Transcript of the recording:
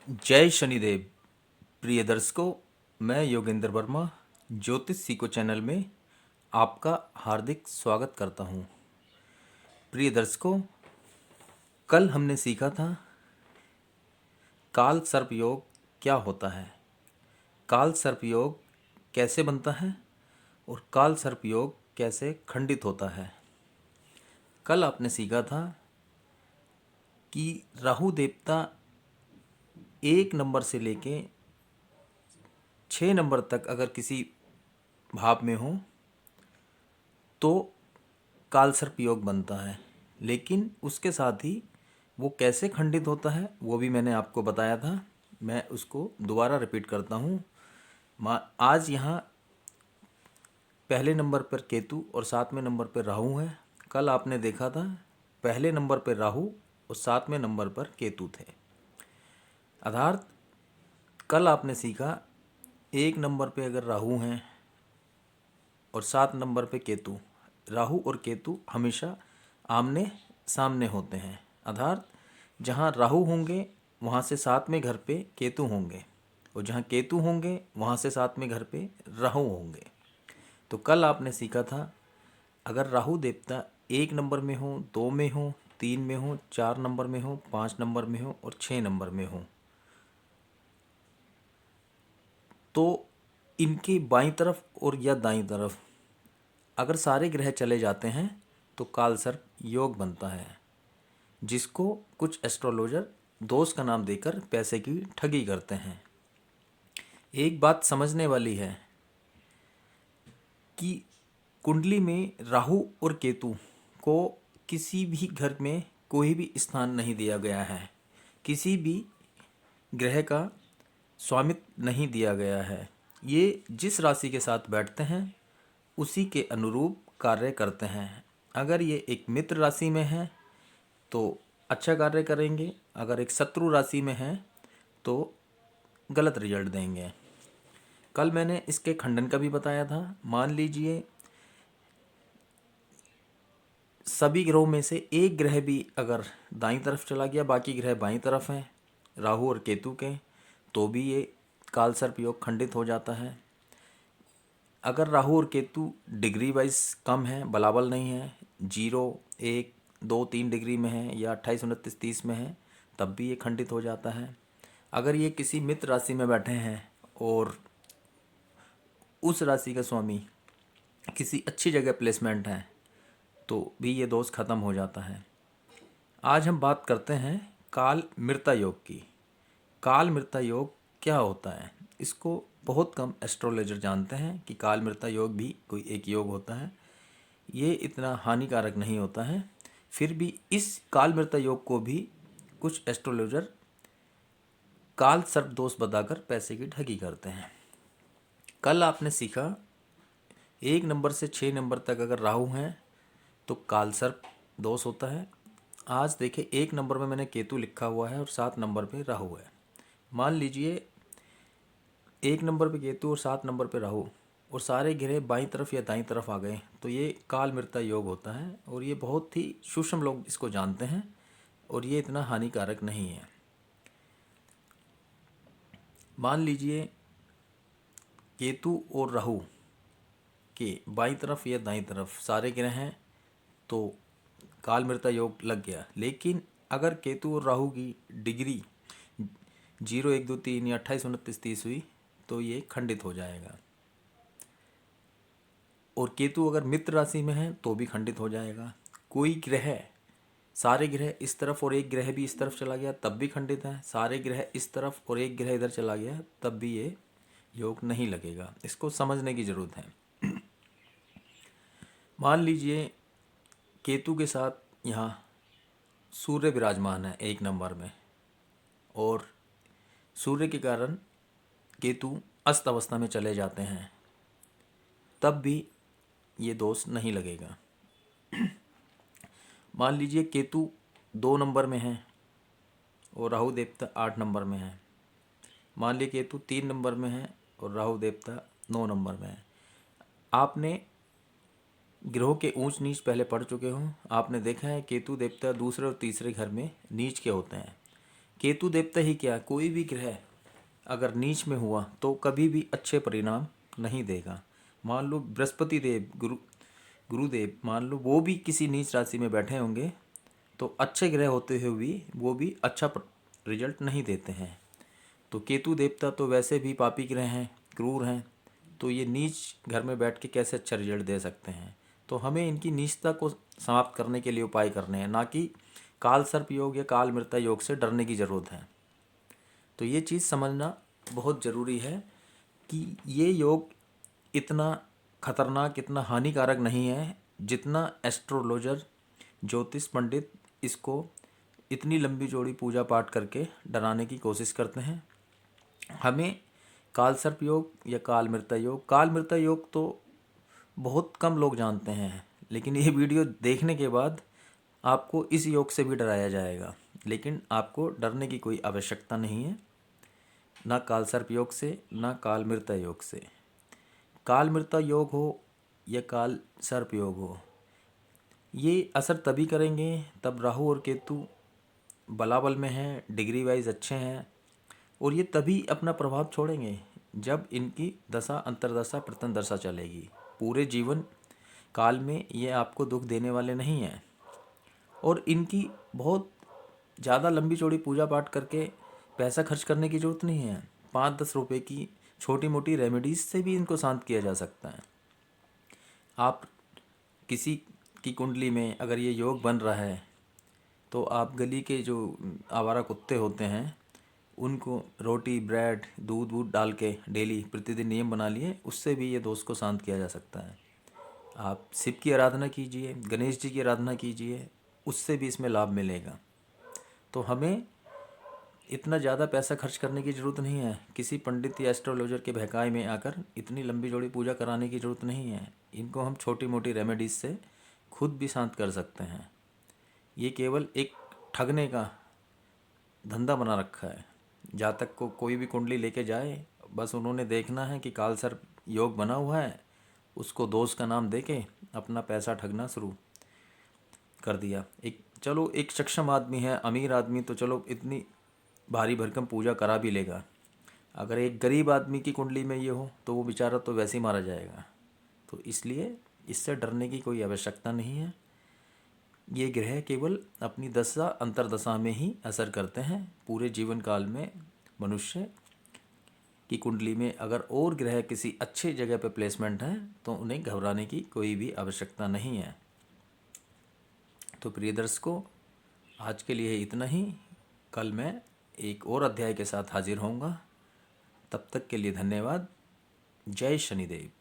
जय शनिदेव। प्रिय दर्शकों, मैं योगेंद्र वर्मा ज्योतिष सीको चैनल में आपका हार्दिक स्वागत करता हूं। प्रिय दर्शकों, कल हमने सीखा था काल सर्प योग क्या होता है, काल सर्प योग कैसे बनता है और काल सर्प योग कैसे खंडित होता है। कल आपने सीखा था कि राहु देवता 1 नंबर से लेके 6 नंबर तक अगर किसी भाव में हो तो कालसर्प योग बनता है, लेकिन उसके साथ ही वो कैसे खंडित होता है वो भी मैंने आपको बताया था। मैं उसको दोबारा रिपीट करता हूँ। आज यहाँ पहले नंबर पर केतु और 7वें नंबर पर राहु है। कल आपने देखा था पहले नंबर पर राहु और 7वें नंबर पर केतु थे। अर्थात कल आपने सीखा 1 नंबर पे अगर राहु हैं और 7 नंबर पे केतु, राहु और केतु हमेशा आमने सामने होते हैं। अर्थात जहाँ राहु होंगे वहाँ से 7वें घर पे केतु होंगे और जहाँ केतु होंगे वहाँ से 7वें घर पे राहु होंगे। तो कल आपने सीखा था अगर राहु देवता 1 नंबर में हो, 2 में हो, 3 में हो, 4 नंबर में हो, 5 नंबर में हो और 6 नंबर में हो तो इनके बाईं तरफ और या दाईं तरफ अगर सारे ग्रह चले जाते हैं तो कालसर्प योग बनता है, जिसको कुछ एस्ट्रोलॉजर दोष का नाम देकर पैसे की ठगी करते हैं। एक बात समझने वाली है कि कुंडली में राहु और केतु को किसी भी घर में कोई भी स्थान नहीं दिया गया है, किसी भी ग्रह का स्वामित्व नहीं दिया गया है। ये जिस राशि के साथ बैठते हैं उसी के अनुरूप कार्य करते हैं। अगर ये एक मित्र राशि में है तो अच्छा कार्य करेंगे, अगर एक शत्रु राशि में है तो गलत रिजल्ट देंगे। कल मैंने इसके खंडन का भी बताया था। मान लीजिए सभी ग्रहों में से एक ग्रह भी अगर दाईं तरफ चला गया, बाकी ग्रह बाईं तरफ हैं राहु और केतु के, तो भी ये कालसर्प योग खंडित हो जाता है। अगर राहु और केतु डिग्री वाइज कम है, बलाबल नहीं है, 0, 1, 2, 3 डिग्री में है या 28, 29, 30 में है, तब भी ये खंडित हो जाता है। अगर ये किसी मित्र राशि में बैठे हैं और उस राशि का स्वामी किसी अच्छी जगह प्लेसमेंट है तो भी ये दोष खत्म हो जाता है। आज हम बात करते हैं काल मृता योग की। काल मृता योग क्या होता है, इसको बहुत कम एस्ट्रोलॉजर जानते हैं कि काल मृता योग भी कोई एक योग होता है। ये इतना हानिकारक नहीं होता है, फिर भी इस काल मृता योग को भी कुछ एस्ट्रोलॉजर काल सर्प दोष बताकर पैसे की ठगी करते हैं। कल आपने सीखा 1 नंबर से 6 नंबर तक अगर राहु हैं तो काल सर्प दोष होता है। आज देखे 1 नंबर में मैंने केतु लिखा हुआ है और 7 नंबर पे राहु है। मान लीजिए 1 नंबर पे केतु और 7 नंबर पे राहु और सारे ग्रह बाईं तरफ या दाईं तरफ आ गए तो ये काल मृता योग होता है और ये बहुत ही सूक्ष्म लोग इसको जानते हैं और ये इतना हानिकारक नहीं है। मान लीजिए केतु और राहु के बाईं तरफ या दाईं तरफ सारे ग्रह हैं तो काल मृता योग लग गया, लेकिन अगर केतु और राहु की डिग्री 0, 1, 2, 3 या 28, 29, 30 हुई तो ये खंडित हो जाएगा। और केतु अगर मित्र राशि में है तो भी खंडित हो जाएगा। कोई ग्रह सारे ग्रह इस तरफ और एक ग्रह भी इस तरफ चला गया तब भी खंडित है, सारे ग्रह इस तरफ और एक ग्रह इधर चला गया तब भी ये योग नहीं लगेगा। इसको समझने की ज़रूरत है। मान लीजिए केतु के साथ यहाँ सूर्य विराजमान है 1 नंबर में और सूर्य के कारण केतु अस्त अवस्था में चले जाते हैं, तब भी ये दोष नहीं लगेगा। मान लीजिए केतु 2 नंबर में है और राहु देवता 8 नंबर में है। मान लीजिए केतु 3 नंबर में है और राहु देवता 9 नंबर में है। आपने ग्रहों के ऊंच नीच पहले पढ़ चुके हो। आपने देखा है केतु देवता दूसरे और तीसरे घर में नीच के होते हैं। केतु देवता ही क्या, कोई भी ग्रह अगर नीच में हुआ तो कभी भी अच्छे परिणाम नहीं देगा। मान लो बृहस्पति देव, गुरुदेव, मान लो वो भी किसी नीच राशि में बैठे होंगे तो अच्छे ग्रह होते हुए भी वो भी अच्छा रिजल्ट नहीं देते हैं। तो केतु देवता तो वैसे भी पापी ग्रह हैं, क्रूर हैं, तो ये नीच घर में बैठ के कैसे अच्छा रिजल्ट दे सकते हैं। तो हमें इनकी नीचता को समाप्त करने के लिए उपाय करने हैं, ना कि काल सर्प योग या काल मृता योग से डरने की ज़रूरत है। तो ये चीज़ समझना बहुत ज़रूरी है कि ये योग इतना खतरनाक, इतना हानिकारक नहीं है जितना एस्ट्रोलॉजर, ज्योतिष पंडित इसको इतनी लंबी चौड़ी पूजा पाठ करके डराने की कोशिश करते हैं। हमें काल सर्प योग या काल मृता योग तो बहुत कम लोग जानते हैं, लेकिन ये वीडियो देखने के बाद आपको इस योग से भी डराया जाएगा। लेकिन आपको डरने की कोई आवश्यकता नहीं है, ना काल सर्प योग से, ना काल मृता योग से। काल मृता योग हो या काल सर्प योग हो, ये असर तभी करेंगे तब राहु और केतु बलाबल में हैं, डिग्री वाइज अच्छे हैं, और ये तभी अपना प्रभाव छोड़ेंगे जब इनकी दशा अंतर्दशा प्रतन दशा चलेगी। पूरे जीवन काल में ये आपको दुख देने वाले नहीं हैं, और इनकी बहुत ज़्यादा लंबी चौड़ी पूजा पाठ करके पैसा खर्च करने की ज़रूरत नहीं है। 5-10 रुपए की छोटी मोटी रेमेडीज़ से भी इनको शांत किया जा सकता है। आप किसी की कुंडली में अगर ये योग बन रहा है तो आप गली के जो आवारा कुत्ते होते हैं उनको रोटी, ब्रेड, दूध वूध डाल के डेली प्रतिदिन नियम बना लिए, उससे भी ये दोष को शांत किया जा सकता है। आप शिव की आराधना कीजिए, गणेश जी की आराधना कीजिए, उससे भी इसमें लाभ मिलेगा। तो हमें इतना ज़्यादा पैसा खर्च करने की ज़रूरत नहीं है, किसी पंडित या एस्ट्रोलॉजर के बहकावे में आकर इतनी लंबी चौड़ी पूजा कराने की ज़रूरत नहीं है। इनको हम छोटी मोटी रेमेडीज़ से खुद भी शांत कर सकते हैं। ये केवल एक ठगने का धंधा बना रखा है। जातक को कोई भी कुंडली लेके जाए, बस उन्होंने देखना है कि काल सर्प योग बना हुआ है, उसको दोष का नाम देके अपना पैसा ठगना शुरू कर दिया। चलो एक सक्षम आदमी है, अमीर आदमी, तो चलो इतनी भारी भरकम पूजा करा भी लेगा। अगर एक गरीब आदमी की कुंडली में ये हो तो वो बेचारा तो वैसे ही मारा जाएगा। तो इसलिए इससे डरने की कोई आवश्यकता नहीं है। ये ग्रह केवल अपनी दशा अंतर्दशा में ही असर करते हैं। पूरे जीवन काल में मनुष्य की कुंडली में अगर और ग्रह किसी अच्छे जगह पर प्लेसमेंट है तो उन्हें घबराने की कोई भी आवश्यकता नहीं है। तो प्रिय दर्शकों, आज के लिए इतना ही। कल मैं एक और अध्याय के साथ हाजिर होऊंगा। तब तक के लिए धन्यवाद। जय शनिदेव।